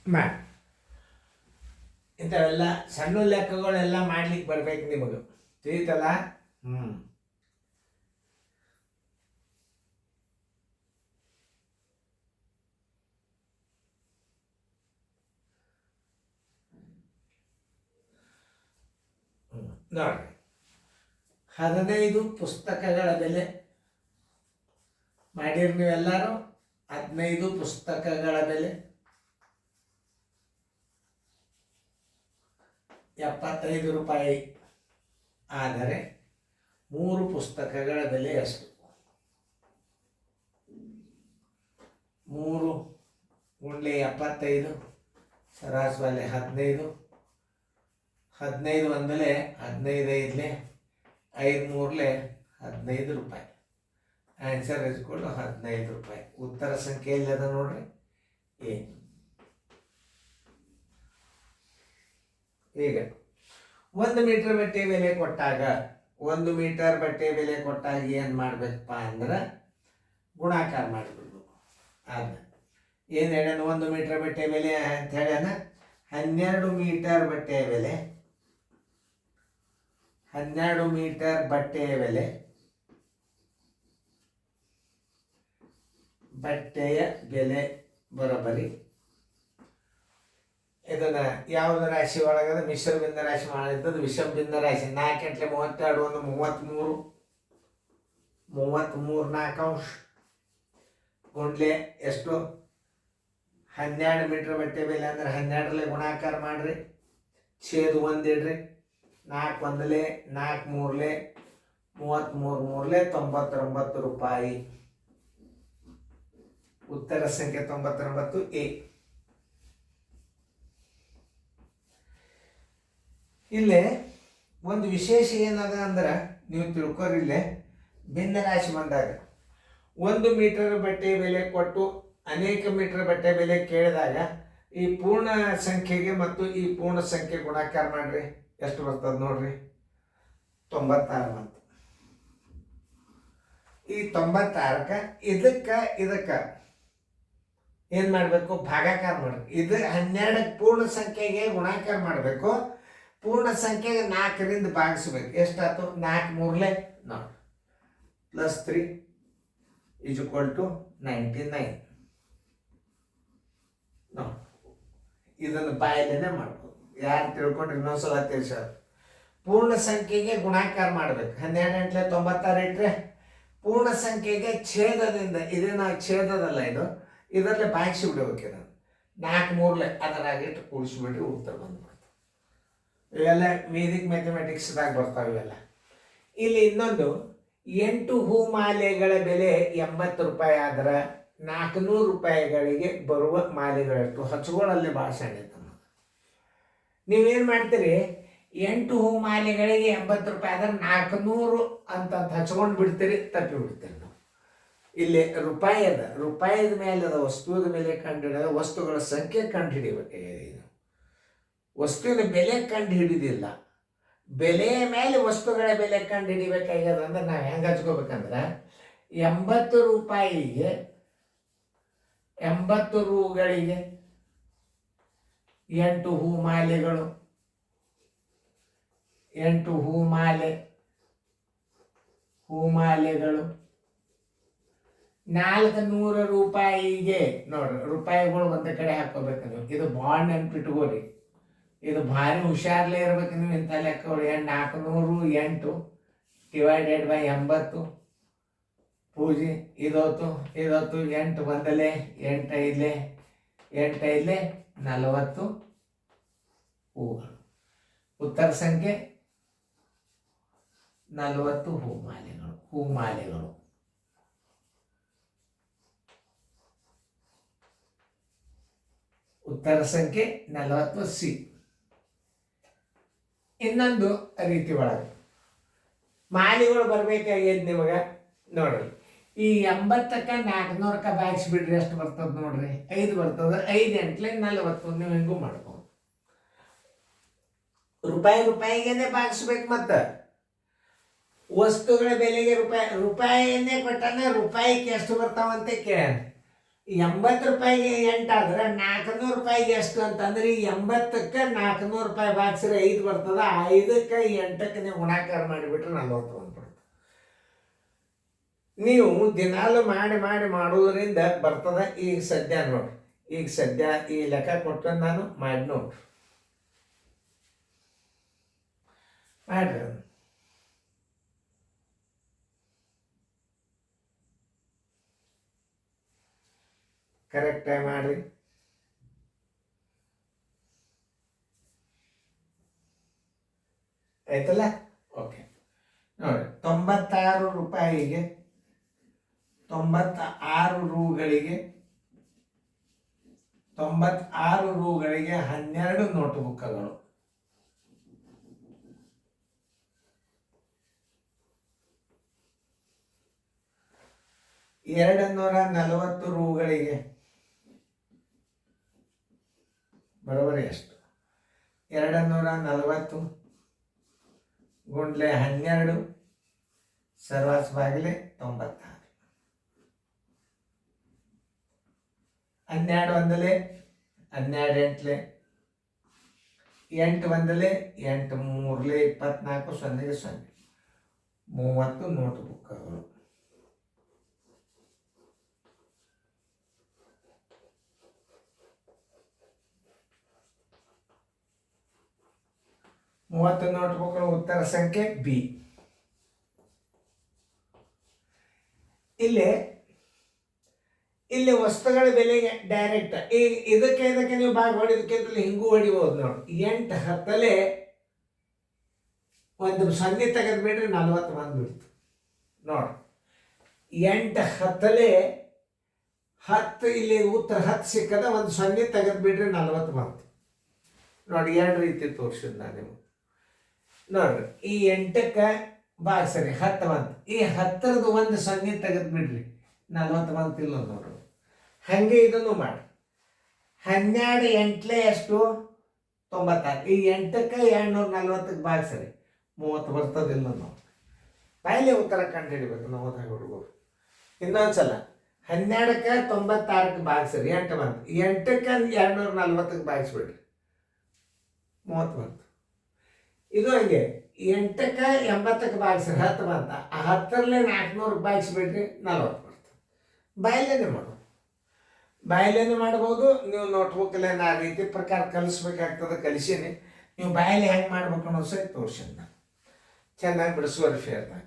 ಮಾಡಿ ಇಂಥವೆಲ್ಲ ಸಣ್ಣ ಲೆಕ್ಕಗಳೆಲ್ಲ ಮಾಡ್ಲಿಕ್ಕೆ ಬರ್ಬೇಕು ನಿಮಗೆ, ತಿಳಿತಲ್ಲ? ನೋಡಿ, 15 ಪುಸ್ತಕಗಳ ಬೆಲೆ ಮಾಡಿರಿ ನೀವೆಲ್ಲರೂ. 15 ಪುಸ್ತಕಗಳ ಬೆಲೆ 75 ರೂಪಾಯಿ. ಆದರೆ 3 ಪುಸ್ತಕಗಳ ಬೆಲೆ ಎಷ್ಟು? 3 ಗುಂಡ್ಲೆ 75 ಸರಾಸರಿ 15. 15 ಒಂದಲೇ 15 ಐದಲೇ 5 ಮೂರಲೇ 15 ರೂಪಾಯಿ. ಆನ್ಸರ್ ಇಸ್ಕೊಂಡು 15 ರೂಪಾಯಿ. ಉತ್ತರ ಸಂಖ್ಯೆ ಎಲ್ಲಿದೆ ನೋಡ್ರಿ, ಎ. ಈಗ 1 ಮೀಟರ್ ಬಟ್ಟೆ ಬೆಲೆ ಕೊಟ್ಟಾಗ 1 ಮೀಟರ್ ಬಟ್ಟೆ ಬೆಲೆ ಕೊಟ್ಟಾಗ ಏನು ಮಾಡ್ಬೇಕಪ್ಪ ಅಂದ್ರೆ ಗುಣಾಕಾರ ಮಾಡಿಬಿಡ್ಬೇಕು. ಅದು ಏನು ಹೇಳ್ಯಾನ? 1 ಮೀಟರ್ ಬಟ್ಟೆ ಬೆಲೆ ಅಂತ ಹೇಳ್ಯಾನ. 12 ಮೀಟರ್ ಬಟ್ಟೆಯ ಬೆಲೆ, 12 ಮೀಟರ್ ಬಟ್ಟೆಯ ಬೆಲೆ, ಬಟ್ಟೆಯ ಬೆಲೆ ಬರೋಬ್ಬರಿ ಇದನ್ನ ಯಾವ್ದು ರಾಶಿ ಒಳಗದ? ಮಿಶ್ರ ಬಿಂದ ರಾಶಿ ಮಾಡಿದ್ದದು ವಿಷಮ ಬಿಂದ ರಾಶಿ. 4 ಗಂಟಲೆ 32 ಒಂದು 33, 33 4 ಅಂಶ ಗುಂಡ್ಲೆ ಎಷ್ಟು? 12 ಮೀಟರ್ ಬಟ್ಟೆ ಬೆಲೆ ಅಂದ್ರೆ 12ರಲ್ಲೇ ಗುಣಾಕಾರ ಮಾಡ್ರಿ, ಛೇದ 1 ಇಡ್ರಿ. 4 ಒಂದಲೇ 4 ಮೂರಲೇ 33 ಮೂರಲೇ 99 ರೂಪಾಯಿ. ಉತ್ತರ ಸಂಖ್ಯೆ 99 ಎ. ಇಲ್ಲೇ ಒಂದು ವಿಶೇಷ ಏನದ ಅಂದ್ರೆ ನೀವು ತಿಳ್ಕೊರಿ, ಇಲ್ಲೇ ಭಿನ್ನ ರಾಶಿ ಬಂದಾಗ 1 ಮೀಟರ್ ಬಟ್ಟೆ ಬೆಲೆ ಕೊಟ್ಟು ಅನೇಕ ಮೀಟರ್ ಬಟ್ಟೆ ಬೆಲೆ ಕೇಳಿದಾಗ ಈ ಪೂರ್ಣ ಸಂಖ್ಯೆಗೆ ಮತ್ತು ಈ ಪೂರ್ಣ ಸಂಖ್ಯೆ ಗುಣಾಕಾರ ಮಾಡ್ರಿ, ಎಷ್ಟು ಬರ್ತದೆ ನೋಡ್ರಿ? 96 ಬಂತು. ಈ 96ಕ್ಕೆ ಇದಕ್ಕೆ ಏನು ಮಾಡಬೇಕು? ಭಾಗಾಕಾರ ಮಾಡಬೇಕು. ಇದು 12 ಪೂರ್ಣ ಸಂಖ್ಯೆಗೆ ಗುಣಾಕಾರ ಮಾಡಬೇಕು. ಪೂರ್ಣ ಸಂಖ್ಯೆಗೆ 4ರಿಂದ ಭಾಗಿಸ್ಬೇಕು. ಎಷ್ಟಾಯ್ತು? 4 ಮೂರಲೇ ನೋಡಿ +3 = 99. ನೋಡಿ, ಇದನ್ನು ಬಾಯಲ್ಲೇನೆ ಮಾಡ್ಬೋದು. ಯಾರು ತಿಳ್ಕೊಂಡ್ರೆ ಇನ್ನೊಂದ್ಸಲ ತಿಳಿಸೋದು. ಪೂರ್ಣ ಸಂಖ್ಯೆಗೆ ಗುಣಾಕಾರ ಮಾಡಬೇಕು. 12 × 96 ಇಟ್ಟರೆ ಪೂರ್ಣ ಸಂಖ್ಯೆಗೆ ಛೇದದಿಂದ, ಇದೇನ ಛೇದದಲ್ಲ ಇದು, ಇದರಲ್ಲೇ ಭಾಗಿಸಿ ಬಿಡಬೇಕು. ಇದನ್ನು 4 ಮೂರಲೇ ಅದರಾಗಿಟ್ಟು ಕೂಡಿಸ್ಬಿಟ್ರೆ ಉತ್ತರ ಬಂದ್ಬಿಡ್ತು. ಇವೆಲ್ಲ ವೇದಿಕ್ ಮ್ಯಾಥಮೆಟಿಕ್ಸ್ದಾಗ ಬರ್ತಾವೆ ಇವೆಲ್ಲ. ಇಲ್ಲಿ ಇನ್ನೊಂದು 8 ಹೂಮಾಲೆಗಳ ಬೆಲೆ 80 ರೂಪಾಯಿ ಆದ್ರೆ 400 ರೂಪಾಯಿಗಳಿಗೆ ಬರುವ ಮಾಲೆಗಳಷ್ಟು? ಹಚ್ಚುಗಳಲ್ಲಿ ಭಾಳ ಸಣ್ಣ. ನೀವೇನು ಮಾಡ್ತೀರಿ? 8 ಹೂಮಾಲೆಗಳಿಗೆ 80 ರೂಪಾಯಿ ಆದ್ರೆ 400 ಅಂತ ಹಚ್ಕೊಂಡು ಬಿಡ್ತೀರಿ, ತಪ್ಪಿ ಬಿಡ್ತೀರಿ ನಾವು. ಇಲ್ಲಿ ರೂಪಾಯಿ ಅದ, ರೂಪಾಯಿದ ಮೇಲೆ ಅದ ವಸ್ತುವಿನ ಮೇಲೆ ಕಂಡುಹಿಡಿದ ವಸ್ತುಗಳ ಸಂಖ್ಯೆ ಕಂಡು ಹಿಡಿಬೇಕು. ವಸ್ತುವಿನ ಬೆಲೆ ಕಂಡು ಹಿಡಿದಿಲ್ಲ, ಬೆಲೆಯ ಮೇಲೆ ವಸ್ತುಗಳ ಬೆಲೆ ಕಂಡು ಹಿಡಿಬೇಕಾಗ್ಯದ. ಅಂದ್ರೆ ನಾವು ಹೆಂಗೆ ಹಚ್ಕೋಬೇಕಂದ್ರೆ 80 ರೂಪಾಯಿಗೆ 80 ರೂಗಳಿಗೆ 8 ಹೂಮಾಲೆಗಳು, 8 ಹೂಮಾಲೆಗಳು 400 ರೂಪಾಯಿಗೆ ನೋಡ್ರಿ, ರೂಪಾಯಿಗಳು ಒಂದು ಕಡೆ ಹಾಕೋಬೇಕು ನೀವು. ಇದು ಭಾಳ ನೆನ್ಪಿಟ್ಕೋರಿ, ಇದು ಭಾರಿ ಹುಷಾರ್ಲೇ ಇರ್ಬೇಕು ನೀವು. ಇಂಥ ಲೆಕ್ಕಗಳು 408 / 80 ಪೂಜೆ ಇದೊತ್ತು 8 ಒಂದಲೇ 8 ಐದಲೇ 8 ಐದಲೇ 40 ಹೂಗಳು. ಉತ್ತರ ಸಂಖ್ಯೆ 40 ಹೂಮಾಲೆಗಳು. ಉತ್ತರ ಸಂಖ್ಯೆ 40 ಸಿ. ಇನ್ನೊಂದು ರೀತಿ ಒಳಗೆ ಮಾಲೆಗಳು ಬರ್ಬೇಕಾಗ್ಯದ ನಿಮಗೆ ನೋಡ್ರಿ. ಈ 80ಕ್ಕೆ 400ಕ್ಕೆ ಭಾಗಿಸ್ಬಿಡ್ರಿ, ಎಷ್ಟು ಬರ್ತದೆ ನೋಡ್ರಿ? 5 ಬರ್ತದೆ. 5 ಎಂಟ್ಲೆ 40. ನೀವು ಹೆಂಗೂ ಮಾಡ್ಬೋದು. ರೂಪಾಯಿಗೇನೆ ಭಾಗಿಸ್ಬೇಕು. ಮತ್ತು ವಸ್ತುಗಳ ಬೆಲೆಗೆ ರೂಪಾಯಿಯನ್ನೇ ಕೊಟ್ಟಾನೆ, ರೂಪಾಯಿಗೆ ಎಷ್ಟು ಬರ್ತಾವಂತೆ ಕೇಳ. 80 ರೂಪಾಯಿಗೆ 8 ಆದ್ರೆ 400 ರೂಪಾಯಿಗೆ ಎಷ್ಟು ಅಂತಂದ್ರೆ ಈ 80ಕ್ಕೆ 400 ರೂಪಾಯಿ ಬಾಕ್ಸ್ರೆ 5 ಬರ್ತದ. 5ಕ್ಕೆ 8ಕ್ಕೆ ನೀವು ಗುಣಾಕಾರ ಮಾಡಿಬಿಟ್ರೆ 40 ಬಂದ್ಬಿಡುತ್ತೆ. ನೀವು ದಿನಾಲು ಮಾಡಿ ಮಾಡಿ ಮಾಡುವುದರಿಂದ ಬರ್ತದ. ಈಗ ಸದ್ಯ ನೋಡ್ರಿ, ಈಗ ಸದ್ಯ ಈ ಲೆಕ್ಕ ಕೊಟ್ಟು ನಾನು ಮಾಡಿ ನೋಡ್ರಿ, ಮಾಡ್ರಿ ಕರೆಕ್ಟಾಗಿ ಮಾಡ್ರಿ. ಆಯ್ತಲ್ಲ? ಓಕೆ ನೋಡಿ, 96 ರೂಪಾಯಿಗೆ 96 ರೂಗಳಿಗೆ 12 ನೋಟ್ಬುಕ್ಗಳು. ರೂಗಳಿಗೆ ಬರೋಬರಿ ಎಷ್ಟು? 240 ಗುಂಡ್ಲೆ 12 ಸರ್ವಾಸ್ ಬಾಗಿಲೆ 96. 12 ಒಂದಲೆ 12 ಎಂಟ್ಲೆ 8 ಒಂದಲೆ 8 ಮೂರ್ಲೆ 24 0ಗೆ 0 30 ನೋಟ್ಬುಕ್ಗಳು. ನೋಟ್ಬುಕ್ಗಳು ಉತ್ತರ ಸಂಖ್ಯೆ ಬಿ. ಇಲ್ಲಿ ವಸ್ತುಗಳ ಬೆಲೆಗೆ ಡೈರೆಕ್ಟ್ ಈಗ ಇದಕ್ಕೆ ನೀವು ಭಾಗ ಹೊಡಿದಕ್ಕಿಂತ ಹಿಂಗೂ ಹೊಡಿಬಹುದು ನೋಡಿ. 8 10 ಒಂದು 0 ತೆಗೆದು ಬಿಡ್ರಿ 40 ಬಂದ್ಬಿಡ್ತು ನೋಡಿ. 8 10 10 ಇಲ್ಲಿ ಉತ್ತರ 10 ಸಿಕ್ಕದ, ಒಂದು 0 ತೆಗೆದು ಬಿಡ್ರಿ 40 ಬಂತು ನೋಡಿ. 2 ರೀತಿ ತೋರಿಸಿದ್ ನಾನು ನಿಮ್ಗೆ ನೋಡ್ರಿ. ಈ 8ಕ್ಕೆ ಬಾಗ್ಸರಿ 10 ಬಂತು, ಈ 10ರದ್ದು ಒಂದು 0 ತೆಗೆದು ಬಿಡ್ರಿ 40 ಬಂತಿಲ್ಲ ನೋಡ್ರಿ. ಹಾಗೆ ಇದನ್ನು ಮಾಡಿ. 12 ಎಂಟ್ಲೆ ಎಷ್ಟು? 96. ಈ 8ಕ್ಕೆ 240ಕ್ಕೆ ಬಾಗ್ಸರಿ 30 ಬರ್ತದಿಲ್ಲ ನೋಡಿ. ಬಾಯಿಲೆ ಉತ್ತರ ಕಂಡು ಹಿಡಿಬೇಕು ನಾವು ಹುಡುಗರು. ಇನ್ನೊಂದ್ಸಲ 12ಕ್ಕೆ 96ಕ್ಕೆ ಬಾಗ್ಸರಿ 8 ಬಂತು, 8ಕ್ಕೆ 240ಕ್ಕೆ ಬಾಗಿಸ್ಬಿಡ್ರಿ 30 ಬಂತು. ಇದು ಹಂಗೆ 8ಕ್ಕೆ 80ಕ್ಕೆ ಬಾಗಿಸ್ರಿ 10 ಬಂತ, ಆ 10ರಲ್ಲೇ 400ಕ್ಕೆ ಬಾಗಿಸ್ಬಿಡ್ರಿ 40 ಬರ್ತದೆ. ಬಾಯಲ್ಲೇನೆ ಮಾಡ್ಬೋದು. ನೀವು ನೋಟ್ಬುಕ್ಕಲ್ಲೇ ಆ ರೀತಿ ಪ್ರಕಾರ ಕಲಿಸ್ಬೇಕಾಗ್ತದೆ, ಕಲಿಸೀನಿ. ನೀವು ಬಾಯಲ್ಲಿ ಹೆಂಗೆ ಮಾಡ್ಬೇಕು ಅನ್ನೋ ಸರಿ ತೋರಿಸಿ ಚೆನ್ನಾಗಿ ಬಿಡಿಸುವರಿ ಫೇರ್ದಾಗ.